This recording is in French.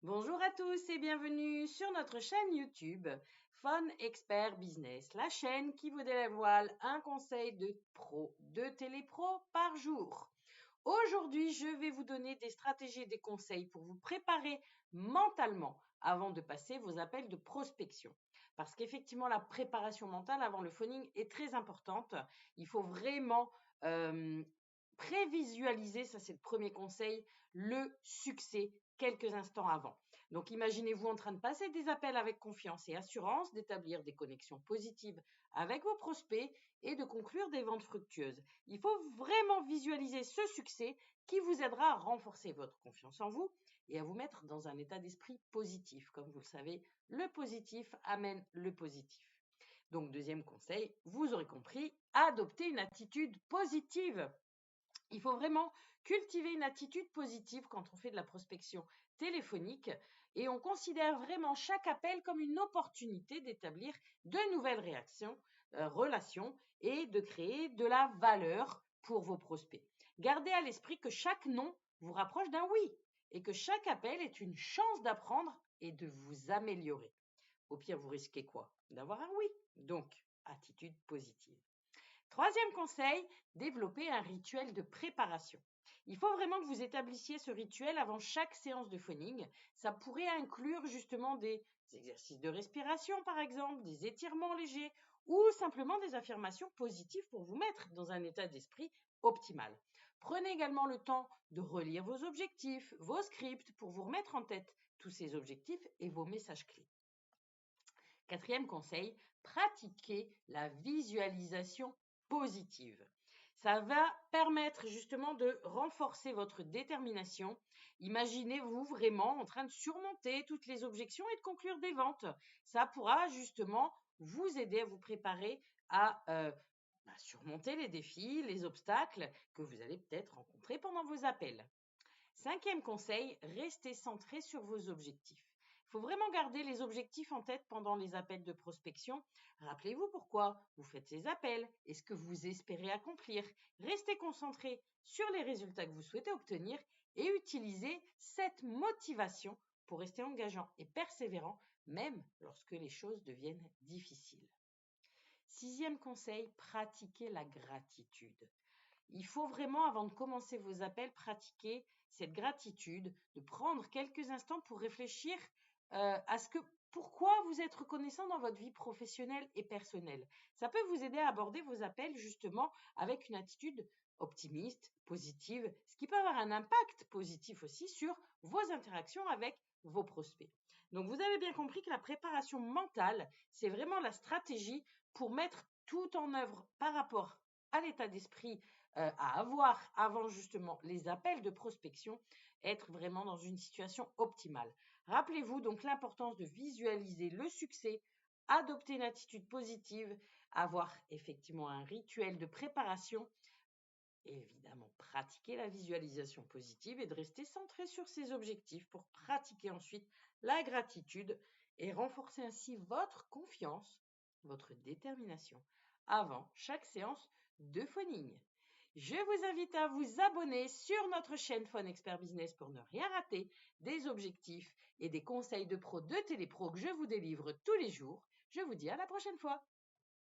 Bonjour à tous et bienvenue sur notre chaîne YouTube Phone Expert Business, la chaîne qui vous dévoile un conseil de télépro par jour. Aujourd'hui, je vais vous donner des stratégies et des conseils pour vous préparer mentalement avant de passer vos appels de prospection. Parce qu'effectivement, la préparation mentale avant le phoning est très importante. Il faut vraiment prévisualiser, ça c'est le premier conseil, le succès quelques instants avant. Donc imaginez-vous en train de passer des appels avec confiance et assurance, d'établir des connexions positives avec vos prospects et de conclure des ventes fructueuses. Il faut vraiment visualiser ce succès qui vous aidera à renforcer votre confiance en vous et à vous mettre dans un état d'esprit positif. Comme vous le savez, le positif amène le positif. Donc deuxième conseil, vous aurez compris, adoptez une attitude positive. Il faut vraiment cultiver une attitude positive quand on fait de la prospection téléphonique et on considère vraiment chaque appel comme une opportunité d'établir de nouvelles relations et de créer de la valeur pour vos prospects. Gardez à l'esprit que chaque non vous rapproche d'un oui et que chaque appel est une chance d'apprendre et de vous améliorer. Au pire, vous risquez quoi? D'avoir un oui. Donc, attitude positive. Troisième conseil, développer un rituel de préparation. Il faut vraiment que vous établissiez ce rituel avant chaque séance de phoning. Ça pourrait inclure justement des exercices de respiration, par exemple, des étirements légers ou simplement des affirmations positives pour vous mettre dans un état d'esprit optimal. Prenez également le temps de relire vos objectifs, vos scripts pour vous remettre en tête tous ces objectifs et vos messages clés. Quatrième conseil, pratiquez la visualisation positive. Ça va permettre justement de renforcer votre détermination. Imaginez-vous vraiment en train de surmonter toutes les objections et de conclure des ventes. Ça pourra justement vous aider à vous préparer à surmonter les défis, les obstacles que vous allez peut-être rencontrer pendant vos appels. Cinquième conseil, restez centré sur vos objectifs. Il faut vraiment garder les objectifs en tête pendant les appels de prospection. Rappelez-vous pourquoi vous faites ces appels et ce que vous espérez accomplir. Restez concentré sur les résultats que vous souhaitez obtenir et utilisez cette motivation pour rester engageant et persévérant même lorsque les choses deviennent difficiles. Sixième conseil, pratiquez la gratitude. Il faut vraiment, avant de commencer vos appels, pratiquer cette gratitude, de prendre quelques instants pour réfléchir à pourquoi vous êtes reconnaissant dans votre vie professionnelle et personnelle. Ça peut vous aider à aborder vos appels justement avec une attitude optimiste, positive, ce qui peut avoir un impact positif aussi sur vos interactions avec vos prospects. Donc vous avez bien compris que la préparation mentale, c'est vraiment la stratégie pour mettre tout en œuvre par rapport à l'état d'esprit à avoir avant justement les appels de prospection, être vraiment dans une situation optimale. Rappelez-vous donc l'importance de visualiser le succès, adopter une attitude positive, avoir effectivement un rituel de préparation et évidemment pratiquer la visualisation positive et de rester centré sur ses objectifs pour pratiquer ensuite la gratitude et renforcer ainsi votre confiance, votre détermination avant chaque séance de phoning. Je vous invite à vous abonner sur notre chaîne Phone Expert Business pour ne rien rater des objectifs et des conseils de pro de télépro que je vous délivre tous les jours. Je vous dis à la prochaine fois.